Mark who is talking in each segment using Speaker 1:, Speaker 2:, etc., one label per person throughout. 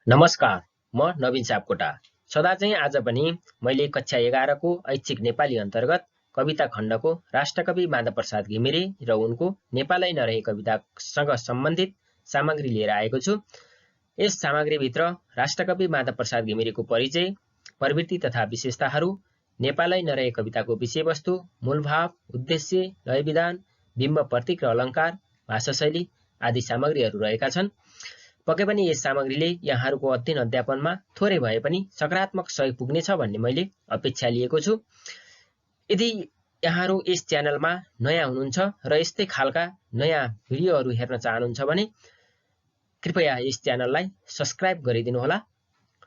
Speaker 1: नमस्कार, म नवीन सापकोटा। सदा चाहिँ आज पनि मैले कक्षा 11 को ऐच्छिक नेपाली अन्तर्गत कविता खण्डको राष्ट्रकवि माधवप्रसाद घिमिरे र उनको नेपालै नरहे कवितासँग सम्बन्धित सामग्री लिएर आएको छु। यस सामग्रीभित्र राष्ट्रकवि माधवप्रसाद घिमिरेको परिचय, प्रवृत्ति तथा विशेषताहरू, नेपालै नरहे कविताको विषयवस्तु, मूलभाव, उद्देश्य, लयविधान, बिम्ब प्रतीक र अलङ्कार, भाषाशैली आदि सामग्रीहरू रहेका छन्। पक्कै पनि यस सामग्रीले यहाँहरूको अध्ययन अध्यापनमा थोरै भए पनि सकारात्मक सहयोग पुग्नेछ भन्ने मैले अपेक्षा लिएको छु। यदि यहाँहरू यस च्यानलमा नयाँ हुनुहुन्छ र यस्तै खालका नयाँ भिडियोहरू हेर्न चाहनुहुन्छ भने कृपया यस च्यानललाई सब्स्क्राइब गरिदिनुहोला।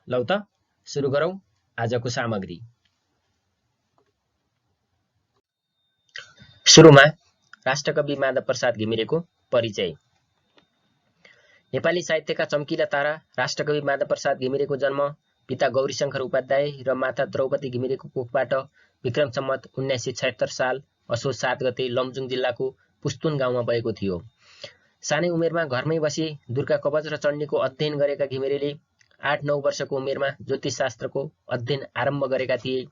Speaker 1: लौ त सुरु गरौँ आजको सामग्री। सुरुमा राष्ट्रकवि माधवप्रसाद घिमिरेको परिचय। नेपाली साहित्यका चम्किला तारा राष्ट्रकवि माधवप्रसाद घिमिरेको जन्म पिता गौरीशङ्कर उपाध्याय र माता द्रौपदी घिमिरेको कोखबाट विक्रम सम्वत 1976 साल असोज 7 गते लमजुङ जिल्लाको पुस्तुन गाउँमा भएको थियो। सानै उमेरमा घरमै बसी दुर्गा कवच र चण्डीको अध्ययन गरेका घिमिरेले 8-9 वर्षको उमेरमा ज्योतिषशास्त्रको अध्ययन आरम्भ गरेका थिए।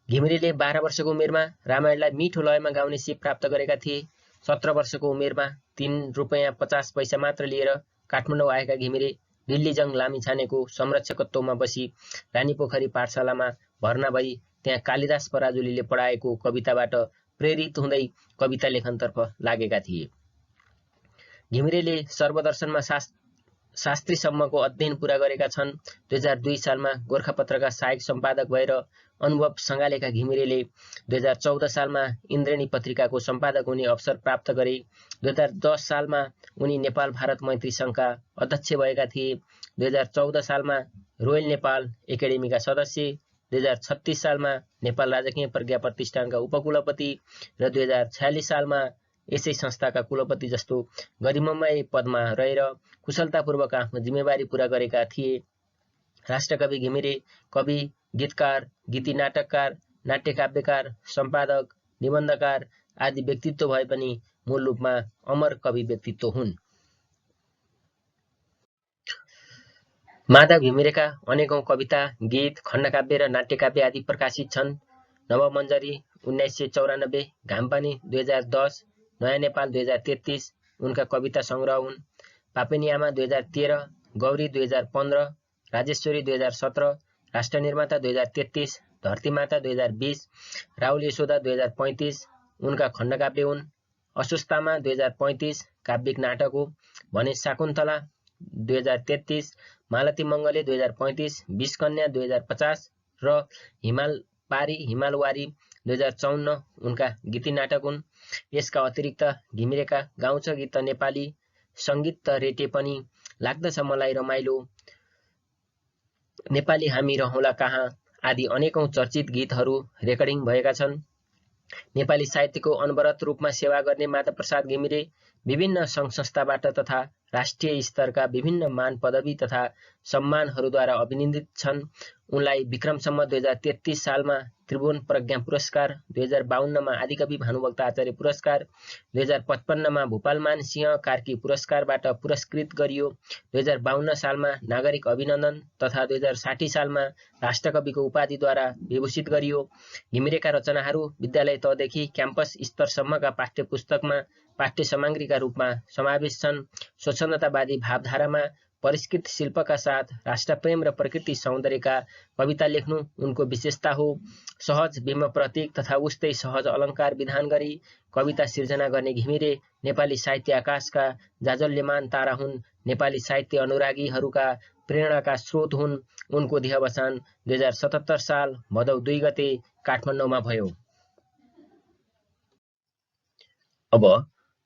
Speaker 1: घिमिरेले 12 वर्षको उमेरमा रामायणलाई मिठो लयमा गाउने सिप प्राप्त गरेका थिए। 17 वर्षको उमेरमा 3 रुपैयाँ 50 पैसा मात्र लिएर काठमाडौँ आएका घिमिरे दिल्लीजङ लामिछानेको संरक्षकत्वमा बसी रानीपोखरी पाठशालामा भर्ना भई त्यहाँ कालिदास पराजुलीले पढाएको कविताबाट प्रेरित हुँदै कविता लेखनतर्फ लागेका थिए। घिमिरेले सर्वदर्शनमा शास्त्रीसम्मको अध्ययन पूरा गरेका छन्। 2002 सालमा गोरखापत्रका सहायक सम्पादक भएर अनुभव सँगालेका घिमिरेले 2014 सालमा इन्द्रेणी पत्रिकाको सम्पादक हुने अवसर प्राप्त गरे। 2010 सालमा उनी नेपाल भारत मैत्री सङ्घका अध्यक्ष भएका थिए। 2014 सालमा रोयल नेपाल एकाडेमीका सदस्य, 2036 सालमा नेपाल राजकीय प्रज्ञा प्रतिष्ठानका उपकुलपति र 2046 सालमा यसै संस्थाका कुलपति जस्तो गरिमामय पदमा रहेर कुशलतापूर्वक आफ्नो जिम्मेवारी पूरा गरेका थिए। राष्ट्रकवि घिमिरे कवि, गीतकार, गीति नाटककार, नाट्यकाव्यकार, सम्पादक, निबन्धकार आदि व्यक्तित्व भए पनि मूल रूपमा अमर कवि व्यक्तित्व हुन्। माधव घिमिरेका अनेकौं कविता, गीत, खण्डकाव्य र नाट्यकाव्य आदि प्रकाशित छन्। नवमञ्जरी 1994, घामपानी 2010, नयाँ नेपाल 2033 उनका कविता सङ्ग्रह हुन्। पापेनियामा 2013, गौरी 2015, राजेश्वरी 2017, राष्ट्रनिर्माता 2033, धरतीमाता 2020, राहुल यशोदा 2035 उनका खण्डकाव्य हुन्। असुस्तामा 2035 काव्यिक नाटक हो भने शाकुन्तला 2033, मालती मङ्गले 2035, विषकन्या 2050 र हिमालवारी 2054 उनका गीति नाटक हुन्। यसका अतिरिक्त घिमिरेका गाउँछ गीत नेपाली, सङ्गीत त रेटे पनि, लाग्दछ मलाई रमाइलो, नेपाली हामी रहौँला कहाँ आदि अनेकौं चर्चित गीतहरू रेकर्डिङ भएका छन्। नेपाली साहित्यको अनवरत रूपमा सेवा गर्ने माधवप्रसाद घिमिरे विभिन्न सङ्घ संस्थाबाट तथा राष्ट्रिय स्तरका विभिन्न मान पदवी तथा सम्मानहरूद्वारा अभिनन्दित छन्। उनलाई विक्रम सम्वत 2033 सालमा त्रिभुवन प्रज्ञा पुरस्कार, 2052 मा आदिकवि भानुभक्त आचार्य पुरस्कार, 2055 मा भूपालमान सिंह कार्की पुरस्कारबाट पुरस्कृत गरियो। 2052 सालमा नागरिक अभिनन्दन तथा 2060 सालमा राष्ट्रकविको उपाधिद्वारा विभूषित गरियो। घिमिरेका रचनाहरू विद्यालय तहदेखि क्याम्पस स्तरसम्मका पाठ्य पुस्तकमा पाठ्य सामग्रीका रूपमा समावेश छन्। स्वच्छन्दतावादी भावधारामा परिष्कृत शिल्पका साथ राष्ट्रप्रेम र प्रकृति सौन्दर्यका कविता लेख्नु उनको विशेषता हो। सहज बिम्ब प्रतीक तथा उस्तै सहज अलङ्कार विधान गरी कविता सिर्जना गर्ने घिमिरे नेपाली साहित्य आकाशका जाजल्यमान तारा हुन्। नेपाली साहित्य अनुरागीहरूका प्रेरणाका स्रोत हुन्। उनको देहावसान 2077 साल भदौ 2 गते काठमाडौँमा भयो। अब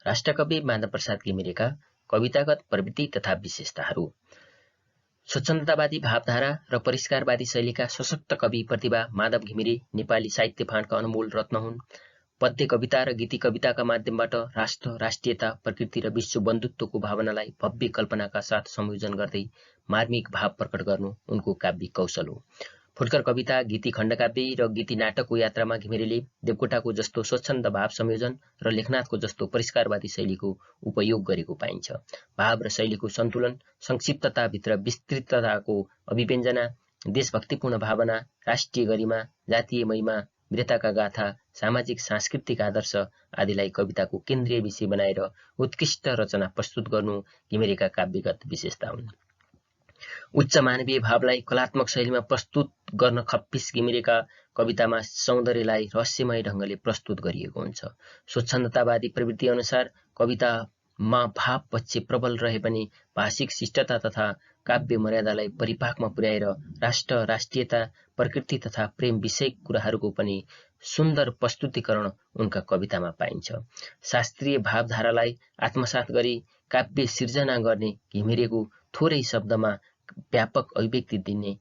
Speaker 1: राष्ट्रकवि माधवप्रसाद घिमिरेका कवितागत प्रवृत्ति तथा विशेषताहरू। स्वच्छन्दतावादी भावधारा र परिष्कारवादी शैलीका सशक्त कवि प्रतिभा माधव घिमिरे नेपाली साहित्य फाँडका अनमोल रत्न हुन्। पद्य कविता र गीति कविताका माध्यमबाट राष्ट्र, राष्ट्रियता, प्रकृति र विश्व बन्धुत्वको भावनालाई भव्य कल्पनाका साथ संयोजन गर्दै मार्मिक भाव प्रकट गर्नु उनको काव्यिक कौशल हो। फुटकर कविता, गीति खण्डकाव्य र गीति नाटकको यात्रामा घिमिरेले देवकोटाको जस्तो स्वच्छन्द भाव संयोजन र लेखनाथको जस्तो परिष्कारवादी शैलीको उपयोग गरेको पाइन्छ। भाव र शैलीको सन्तुलन, संक्षिप्तताभित्र विस्तृतताको अभिव्यञ्जना, देशभक्तिपूर्ण भावना, राष्ट्रिय गरिमा, जातीय महिमा, वीरताका गाथा, सामाजिक सांस्कृतिक आदर्श आदिलाई कविताको केन्द्रीय विषय बनाएर उत्कृष्ट रचना प्रस्तुत गर्नु घिमिरेका काव्यगत विशेषता हुन्। उच्च मानवीय भावलाई कलात्मक शैलीमा प्रस्तुत गर्न खप्पिस घिमिरेका कवितामा सौन्दर्यलाई रहस्यमय ढङ्गले प्रस्तुत गरिएको हुन्छ। स्वच्छन्दतावादी प्रवृत्ति अनुसार कवितामा भाव पक्ष प्रबल रहे पनि भाषिक शिष्टता तथा काव्य मर्यादालाई परिपाकमा पुर्याएर राष्ट्र, राष्ट्रियता, प्रकृति तथा प्रेम विषयक कुराहरूको पनि सुन्दर प्रस्तुतिकरण उनका कवितामा पाइन्छ। शास्त्रीय भावधारालाई आत्मसात गरी काव्य सिर्जना गर्ने घिमिरेको थोरै शब्दमा व्यापक अभिव्यक्ति दिने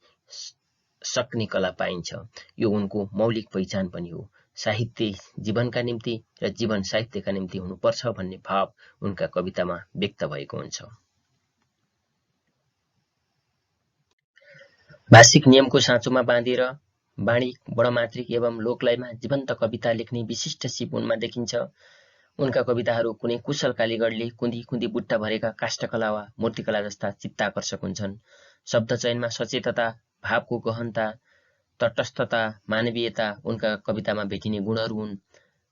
Speaker 1: सक्ने कला पाइन्छ। यो उनको मौलिक पहिचान पनि हो। साहित्य जीवनका निम्ति र जीवन साहित्यका निम्ति हुनुपर्छ भन्ने भाव उनका कवितामा व्यक्त भएको हुन्छ। भाषिक नियमको साँचोमा बाँधिएर वाणी, बडमात्रिक एवं लोकलयमा जीवन्त कविता लेख्ने विशिष्ट सिप उनमा देखिन्छ। उनका कविताहरू कुनै कुशल कालीगढले कुन्दी कुन्दी बुट्टा भरेका काष्ठकला वा मूर्तिकला जस्ता चित्ताकर्षक हुन्छन्। शब्द चयनमा सचेतता, भावको गहनता, तटस्थता, मानवीयता उनका कवितामा भेटिने गुणहरू हुन्।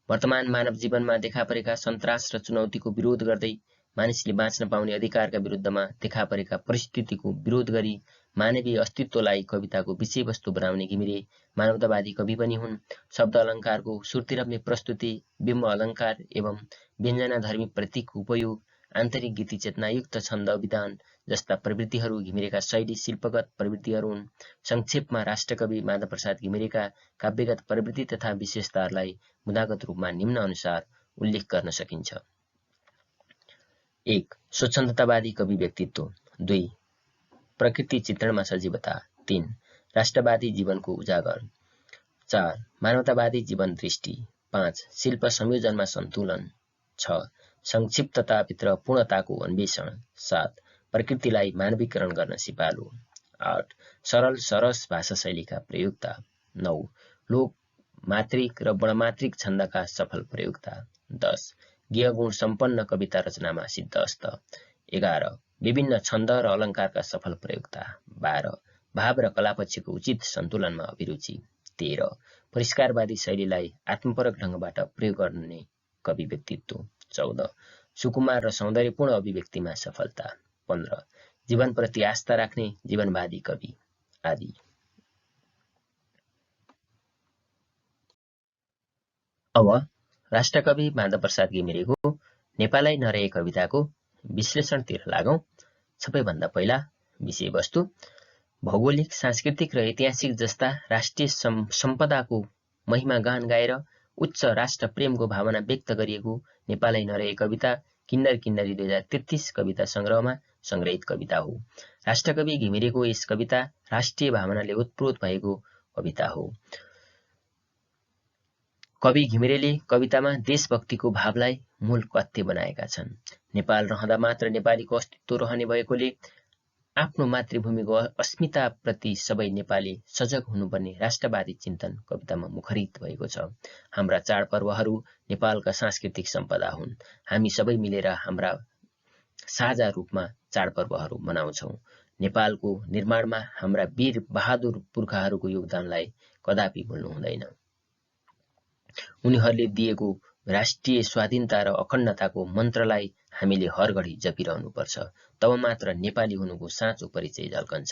Speaker 1: वर्तमान मानव जीवनमा देखा परेका सन्तास र चुनौतीको विरोध गर्दै मानिसले बाँच्न पाउने अधिकारका विरुद्धमा देखा परेका परिस्थितिको विरोध गरी मानवीय अस्तित्वलाई कविताको विषयवस्तु बनाउने घिमिरे मानवतावादी कवि पनि हुन्। शब्द अलङ्कारको श्रुतिरम्य प्रस्तुति, बिम्ब अलङ्कार एवं व्यञ्जनाधर्मी प्रतीकको उपयोग, आन्तरिक गीति चेतनायुक्त छन्द विधान जस्ता प्रवृत्तिहरू घिमिरेका शैली शिल्पगत प्रवृत्तिहरू हुन्। संक्षेपमा राष्ट्रकवि माधवप्रसाद घिमिरेका काव्यगत प्रवृत्ति तथा विशेषताहरूलाई मुदागत रूपमा निम्न अनुसार उल्लेख गर्न सकिन्छ। 1. स्वच्छन्दतावादी कवि व्यक्तित्व। 2. प्रकृति चित्रणमा सजीवता। 3. राष्ट्रवादी जीवनको उजागर। 4. मानवतावादी जीवन दृष्टि। 5. शिल्प संयोजनमा सन्तुलन। 6. संक्षिप्तताभित्र पूर्णताको अन्वेषण। 7. प्रकृतिलाई मानवीकरण गर्न सिपालु। 8. सरल सरस भाषा शैलीका प्रयोगता। 9. लोक मात्रिक र बडमात्रिक छन्दका सफल प्रयोगता। 10. ज्ञगुण सम्पन्न कविता रचनामा सिद्धहस्त। 11. विभिन्न छन्द र अलङ्कारका सफल प्रयोगता। 12. भाव र कलापक्षको उचित सन्तुलनमा अभिरुचि। 13. परिष्कारवादी शैलीलाई आत्मपरक ढङ्गबाट प्रयोग गर्ने कवि व्यक्तित्व। 14. सुकुमार र सौन्दर्यपूर्ण अभिव्यक्तिमा सफलता। 15. जीवनप्रति आस्था राख्ने जीवनवादी कवि आदि। अब राष्ट्रकवि माधवप्रसाद घिमिरेको नेपालै नरहे कविताको विश्लेषणतिर लागौं। सबैभन्दा पहिला विषयवस्तु। भौगोलिक, सांस्कृतिक र ऐतिहासिक जस्ता राष्ट्रिय सम्पदाको महिमा गान गाएर उच्च राष्ट्र प्रेमको भावना व्यक्त गरिएको नेपालै नरहे कविता किन्नर किन्नरी 2033 कविता संग्रहमा संग्रहित कविता हो। राष्ट्रकवि घिमिरेको यस कविता राष्ट्रिय भावनाले ओतप्रोत भएको कविता हो। कवि घिमिरेले कवितामा देशभक्तिको भावलाई मूल कथ्य बनाएका छन्। नेपाल रहँदा मात्र नेपालीको अस्तित्व रहने भएकोले आफ्नो मातृभूमिको अस्मिताप्रति सबै नेपाली सजग हुनुपर्ने राष्ट्रवादी चिन्तन कवितामा मुखरित भएको छ। हाम्रा चाडपर्वहरू नेपालका सांस्कृतिक सम्पदा हुन्। हामी सबै मिलेर हाम्रा साझा रूपमा चाडपर्वहरू मनाउँछौँ। नेपालको निर्माणमा हाम्रा वीर बहादुर पुर्खाहरूको योगदानलाई कदापि भुल्नु हुँदैन। उनीहरूले दिएको राष्ट्रिय स्वाधीनता र अखण्डताको मन्त्रलाई हामीले हरघडी जपिरहनुपर्छ। तब मात्र नेपाली हुनुको साँचो परिचय झल्कन्छ।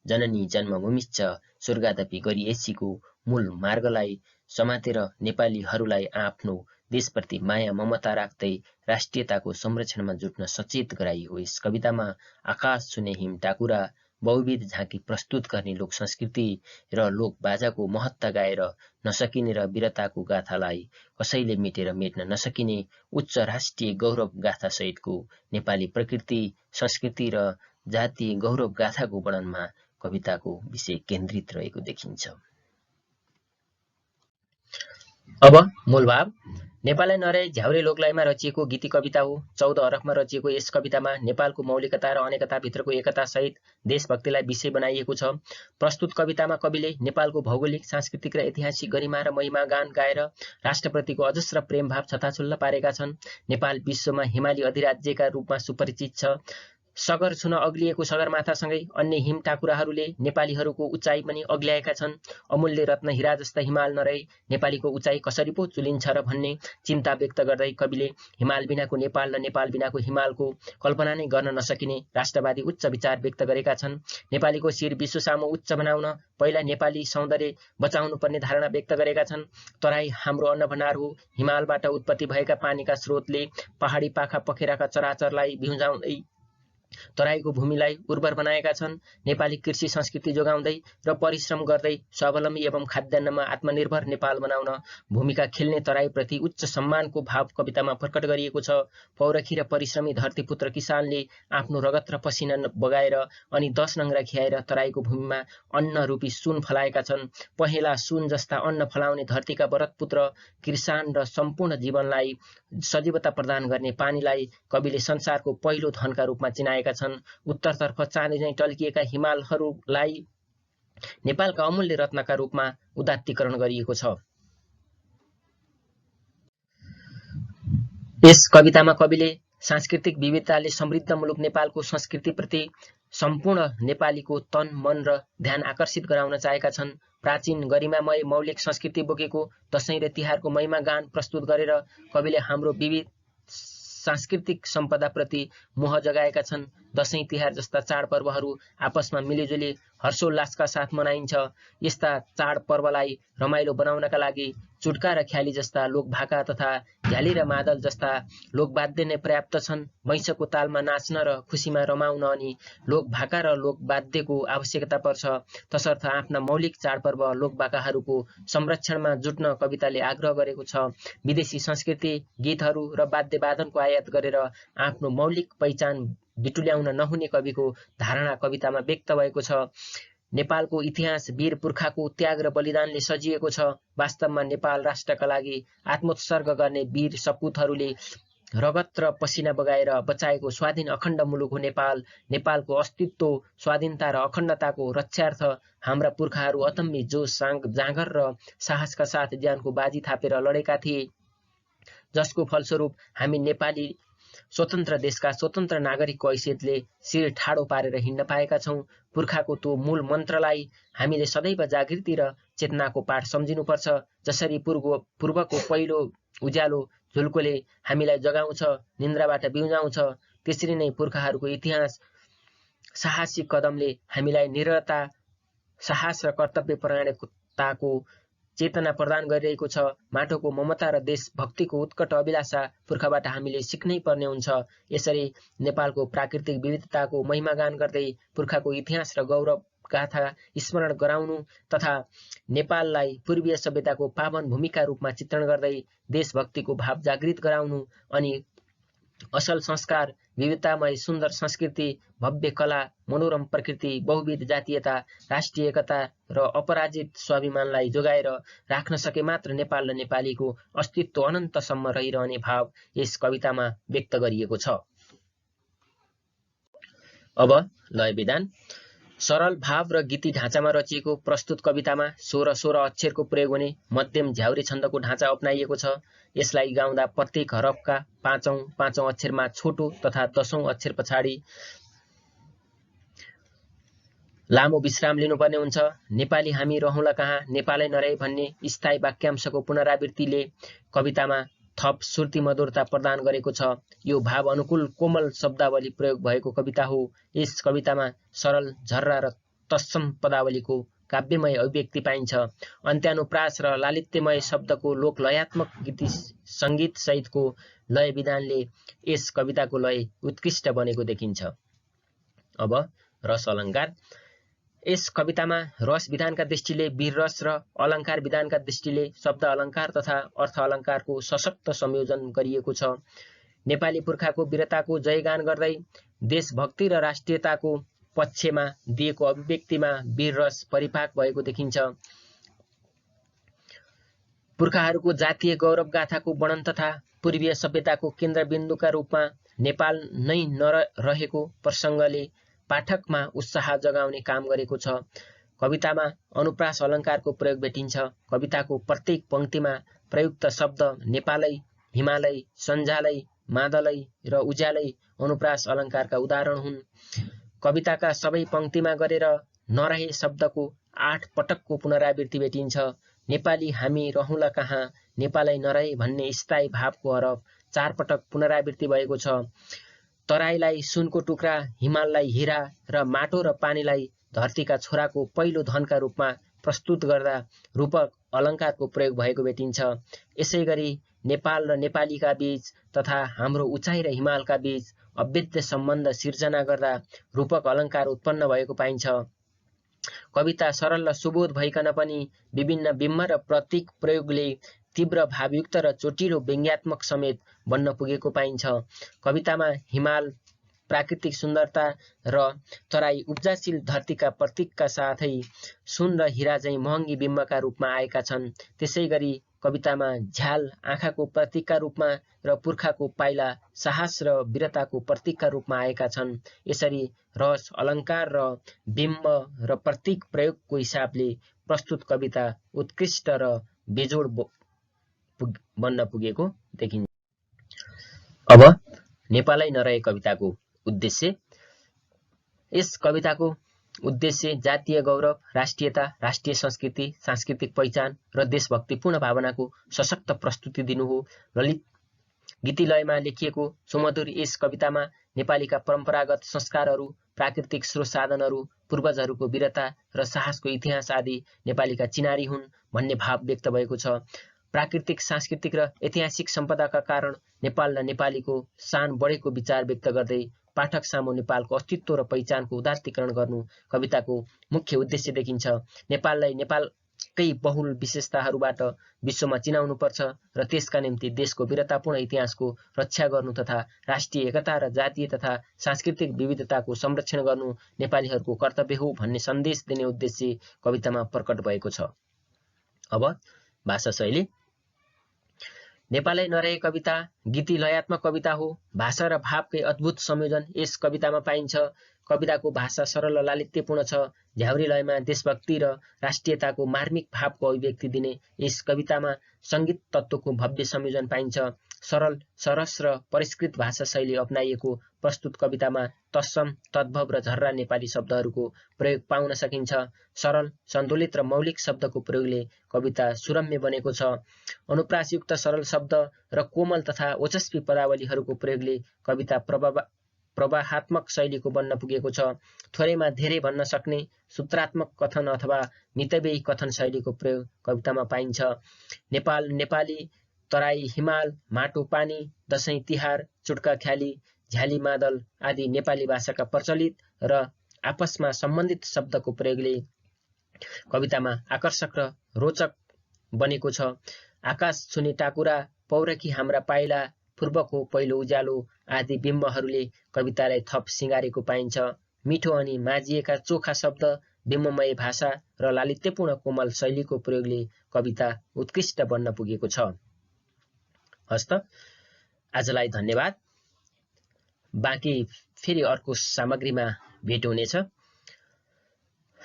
Speaker 1: जननी जन्मभूमिश्च स्वर्गादपि गरिएसीको मूल मार्गलाई समातेर नेपालीहरूलाई आफ्नो देशप्रति माया ममता राख्दै राष्ट्रियताको संरक्षणमा जुट्न सचेत गराइयो। यस कवितामा आकाश छुने हिम टाकुरा, बहुविध झाँकी प्रस्तुत गर्ने लोक संस्कृति र लोक बाजाको महत्ता गाएर नसकिने र वीरताको गाथालाई कसैले मेटेर मेट्न नसकिने उच्च राष्ट्रिय गौरव गाथा सहितको नेपाली प्रकृति, संस्कृति र जातीय गौरव गाथाको वर्णनमा कविताको विषय केन्द्रित रहेको देखिन्छ। अब मूलभाव। नेपालै नरहे झ्याउरे लोकलयमा रचिएको गीती कविता हो। 14 अरबमा रचिएको यस कवितामा नेपालको मौलिकता र अनेकताभित्रको एकतासहित देशभक्तिलाई विषय बनाइएको छ। प्रस्तुत कवितामा कविले नेपालको भौगोलिक, सांस्कृतिक र ऐतिहासिक गरिमा र महिमा गान गाएर राष्ट्रप्रतिको अजस्र प्रेमभाव छताछुल्ल पारेका छन्। नेपाल विश्वमा हिमाली अधिराज्यका रूपमा सुपरिचित छ। सगर छुन अग्लिएको सगरमाथासँगै अन्य हिम टाकुराहरूले नेपालीहरूको उचाइ पनि अग्ल्याएका छन्। अमूल्य रत्न हीरा जस्ता हिमाल नरहे नेपालीको उचाइ कसरी पो चुलिन्छ र भन्ने चिन्ता व्यक्त गर्दै कविले हिमाल बिनाको नेपाल र नेपाल बिनाको हिमालको कल्पना नै गर्न नसकिने राष्ट्रवादी उच्च विचार व्यक्त गरेका छन्। नेपालीको शिर विश्वसामु उच्च बनाउन पहिला नेपाली सौन्दर्य बचाउनु पर्ने धारणा व्यक्त गरेका छन्। तराई हाम्रो अन्नभण्डार हो। हिमालबाट उत्पत्ति भएका पानीका स्रोतले पहाडी पाखा पखेराका चराचरलाई बिउजाउँदै तराईको भूमिलाई उर्वर बनाएका छन्। नेपाली कृषि संस्कृति जोगाउँदै र परिश्रम गर्दै स्वावलम्बी एवं खाद्यान्नमा आत्मनिर्भर नेपाल बनाउन भूमिका खेल्ने तराईप्रति उच्च सम्मानको भाव कवितामा प्रकट गरिएको छ। पौरखी र परिश्रमी धरतीपुत्र किसानले आफ्नो रगत र पसिना बगाएर अनि 10 नङ्ग्रा खियाएर तराईको भूमिमा अन्न रूपी सुन फलाएका छन्। पहेँला सुन जस्ता अन्न फलाउने धरतीका भरतपुत्र किसान र सम्पूर्ण जीवनलाई सजीवता प्रदान गर्ने पानीलाई कविले संसारको पहिलो धनका रूपमा चिनाएका छन्। उत्तरतर्फ चाँदी झैं टल्किएका हिमालहरूलाई नेपालका अमूल्य रत्नका रूपमा उदात्तीकरण गरिएको छ। यस कवितामा कविले सांस्कृतिक विविधताले समृद्ध मुलुक नेपालको संस्कृतिप्रति सम्पूर्ण नेपालीको तन, मन र ध्यान आकर्षित गराउन चाहेका छन्। प्राचीन गरिमामय मौलिक संस्कृति बोकेको दशैं र तिहारको महिमा गान प्रस्तुत गरेर कविले हाम्रो विविध सांस्कृतिक सम्पदाप्रति मोह जगाएका छन्। दशैं तिहार जस्ता चाडपर्वहरू आपसमा मिलिजुली हर्षोल्लासका साथ मनाइन्छ। यस्ता चाडपर्वलाई रमाइलो बनाउनका लागि चुड्का र ख्याली जस्ता लोकभाका तथा झ्याली र मादल जस्ता लोकवाद्य नै पर्याप्त छन्। वैंशको तालमा नाच्न र खुसीमा रमाउन अनि लोकभाका र लोकवाद्यको आवश्यकता पर्छ। तसर्थ आफ्ना मौलिक चाडपर्व लोकभाकाहरूको संरक्षणमा जुट्न कविताले आग्रह गरेको छ। विदेशी संस्कृति, गीतहरू र वाद्यवादनको आयात गरेर आफ्नो मौलिक पहिचान बिटुल्याउन नहुने कविको धारणा कवितामा व्यक्त भएको छ। नेपालको इतिहास वीर पुर्खाको त्याग र बलिदानले सजिएको छ। वास्तवमा नेपाल राष्ट्रका लागि आत्मोत्सर्ग गर्ने वीर सपुतहरूले रगत र पसिना बगाएर बचाएको स्वाधीन अखण्ड मुलुक हो नेपाल। नेपालको अस्तित्व, स्वाधीनता र अखण्डताको रक्षार्थ हाम्रा पुर्खाहरू अदम्य जोश, जाँगर र साहसका साथ ज्यानको बाजी थापेर लडेका थिए, जसको फलस्वरूप हामी नेपाली स्वतन्त्र देशका स्वतन्त्र नागरिकको हैसियतले शिर ठाडो पारेर हिँड्न पाएका छौं। पुर्खाको त्यो मूल मन्त्रलाई हामीले सदैव जागृति र चेतनाको पाठ सम्झिनुपर्छ। जसरी पूर्वको पहिलो उज्यालो झुल्कोले हामीलाई जगाउँछ, निन्द्राबाट बिउजाउँछ, त्यसरी नै पुर्खाहरूको इतिहास साहसी कदमले हामीलाई निरता, साहस र कर्तव्य परायणताको चेतना प्रदान गरिरहेको छ। माटोको ममता र देशभक्तिको उत्कट अभिलाषा पुर्खाबाट हामीले सिक्नै पर्ने हुन्छ। यसरी नेपालको प्राकृतिक विविधताको महिमागान गर्दै पुर्खाको इतिहास र गौरव गाथा स्मरण गराउनु तथा नेपाललाई पूर्वीय सभ्यताको पावन भूमिका रूपमा चित्रण गर्दै देशभक्तिको भाव जागृत गराउनु अनि असल संस्कार, विविधतामय सुन्दर संस्कृति, भव्य कला, मनोरम प्रकृति, बहुविध जातीयता, राष्ट्रिय एकता र अपराजित स्वाभिमानलाई जोगाएर राख्न सके मात्र नेपाल र नेपालीको अस्तित्व अनन्तसम्म रहिरहने भाव यस कवितामा व्यक्त गरिएको छ। अब लय विधान। सरल भाव र गीती ढाँचामा रचिएको प्रस्तुत कवितामा 16 अक्षरको प्रयोग हुने मध्यम झ्याउरे छन्दको ढाँचा अपनाइएको छ। यसलाई गाउँदा प्रत्येक हरफका पाँचौं अक्षरमा छोटो तथा 10औं अक्षर पछाडि लामो विश्राम लिनुपर्ने हुन्छ। नेपाली हामी रहौँला कहाँ, नेपालै नरहे भन्ने स्थायी वाक्यांशको पुनरावृत्तिले कवितामा थप सुर्ती मधुरता प्रदान गरेको छ। यो भाव अनुकूल कोमल शब्दावली प्रयोग भएको कविता हो। यस कवितामा सरल, झर्रा र तत्सम पदावलीको काव्यमय अभिव्यक्ति पाइन्छ। अन्त्यानुप्रास र लालित्यमय शब्दको लोकलयात्मक गीति सङ्गीत सहितको लय विधानले यस कविताको लय उत्कृष्ट बनेको देखिन्छ। अब रस अलङ्कार। यस कवितामा रस विधानका दृष्टिले वीर रस र अलङ्कार विधानका दृष्टिले शब्द अलङ्कार तथा अर्थ अलङ्कारको सशक्त संयोजन गरिएको छ। नेपाली पुर्खाको वीरताको जयगान गर्दै देशभक्ति र राष्ट्रियताको पक्षमा दिएको अभिव्यक्तिमा वीर रस परिपाक भएको देखिन्छ। पुर्खाहरूको जातीय गौरव गाथाको वर्णन तथा पूर्वीय सभ्यताको केन्द्रबिन्दुका रूपमा नेपाल नै नरहेको प्रसङ्गले पाठकमा उत्साह जगाउने काम गरेको छ। कवितामा अनुप्रास अलङ्कारको प्रयोग भेटिन्छ। कविताको प्रत्येक पंक्तिमा प्रयुक्त शब्द नेपालै, हिमालय, सञ्जालै, मादलै र उज्यालै अनुप्रास अलङ्कारका उदाहरण हुन्। कविताका सबै पंक्तिमा गरेर नरहे शब्दको 8 पटकको पुनरावृत्ति भेटिन्छ। नेपाली हामी रहँला कहाँ, नेपालै नरहे भन्ने स्थायी भावको हरफ 4 पटक पुनरावृत्ति भएको छ। तराईलाई सुनको टुक्रा, हिमाललाई हीरा र माटो र पानीलाई धरतीका छोराको पहिलो धनका रूपमा प्रस्तुत गर्दा रूपक अलङ्कारको प्रयोग भएको भेटिन्छ। यसैगरी नेपाल र नेपालीका बीच तथा हाम्रो उचाइ र हिमालका बीच अभेद्य सम्बन्ध सिर्जना गर्दा रूपक अलङ्कार उत्पन्न भएको पाइन्छ। कविता सरल र सुबोध भइकन पनि विभिन्न बिम्ब र प्रतीक प्रयोगले तीव्र भावयुक्त र चोटिलो व्यङ्ग्यात्मक समेत बन्न पुगेको पाइन्छ। कवितामा हिमाल, प्राकृतिक सुन्दरता र तराई उपजाशील धरतीका प्रतीकका साथै सुन र हीरा चाहिँ महँगी बिम्बका रूपमा आएका छन्। त्यसैगरी कवितामा झ्याल आँखाको प्रतीकका रूपमा र पुर्खाको पाइला साहस र वीरताको प्रतीकका रूपमा आएका छन्। यसरी रस, अलङ्कार र बिम्ब र प्रतीक प्रयोगको हिसाबले प्रस्तुत कविता उत्कृष्ट र बेजोड बन्न पुगेको देखिन्छ। अब नेपालै नरहे कविताको उद्देश्य। यस कविताको उद्देश्य जातीय गौरव, राष्ट्रियता, राष्ट्रिय संस्कृति, सांस्कृतिक पहिचान र देशभक्तिपूर्ण भावनाको सशक्त प्रस्तुति दिनु हो। ललित गीतिलयमा लेखिएको सुमधुर यस कवितामा नेपालीका परम्परागत संस्कारहरू, प्राकृतिक स्रोत साधनहरू, पूर्वजहरूको वीरता र साहसको इतिहास आदि नेपालीका चिनारी हुन् भन्ने भाव व्यक्त भएको छ। प्राकृतिक, सांस्कृतिक र ऐतिहासिक सम्पदाका कारण नेपाल र नेपालीको शान बढेको विचार व्यक्त गर्दै पाठक सामु नेपालको अस्तित्व र पहिचानको उदात्तीकरण गर्नु कविताको मुख्य उद्देश्य देखिन्छ। नेपाललाई नेपालकै बहुल विशेषताहरूबाट विश्वमा चिनाउनुपर्छ र त्यसका निम्ति देशको वीरतापूर्ण इतिहासको रक्षा गर्नु तथा राष्ट्रिय एकता र जातीय तथा सांस्कृतिक विविधताको संरक्षण गर्नु नेपालीहरूको कर्तव्य हो भन्ने सन्देश दिने उद्देश्य कवितामा प्रकट भएको छ। अब भाषा शैली। नेपालै नरहे कविता गीति लयात्मक कविता हो। भाषा र भावकै अद्भुत संयोजन यस कवितामा पाइन्छ। कविताको भाषा सरल र लालित्यपूर्ण छ। झ्याउरी लयमा देशभक्ति र राष्ट्रियताको मार्मिक भावको अभिव्यक्ति दिने यस कवितामा सङ्गीत तत्त्वको भव्य संयोजन पाइन्छ। सरल, सरस र परिष्कृत भाषा शैली अपनाइएको प्रस्तुत कवितामा तत्सम, तद्भव र झर्रा नेपाली शब्दहरूको प्रयोग पाउन सकिन्छ। सरल, सन्तुलित र मौलिक शब्दको प्रयोगले कविता सुरम्य बनेको छ। अनुप्रासयुक्त सरल शब्द र कोमल तथा ओजस्वी पदावलीहरूको प्रयोगले कविता प्रवाहात्मक शैलीको बन्न पुगेको छ। थोरैमा धेरै भन्न सक्ने सूत्रात्मक कथन अथवा मितव्ययी कथन शैलीको प्रयोग कवितामा पाइन्छ। नेपाल, नेपाली, तराई, हिमाल, माटो, पानी, दशैं तिहार, चुड्का ख्याली, झ्याली मादल आदि नेपाली भाषाका प्रचलित र आपसमा सम्बन्धित शब्दको प्रयोगले कवितामा आकर्षक र रोचक बनेको छ। आकाश छुने टाकुरा, पौरखी हाम्रा पाइला, पूर्वको पहिलो उज्यालो आदि बिम्बहरूले कवितालाई थप सिँगारेको पाइन्छ। मिठो अनि माझिएका चोखा शब्द, बिम्बमय भाषा र लालित्यपूर्ण कोमल शैलीको प्रयोगले कविता उत्कृष्ट बन्न पुगेको छ। हस्त, आजलाई धन्यवाद। बाँकी फेरि अर्को सामग्रीमा भेट हुनेछ।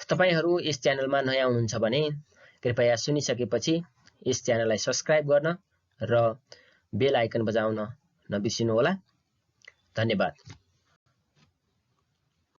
Speaker 1: तपाईहरू यस च्यानलमा नयाँ हुनुहुन्छ भने कृपया सुनिसकेपछि यस च्यानललाई सब्स्क्राइब गर्न र बेल आइकन बजाउन नबिर्सिनुहोला। धन्यवाद।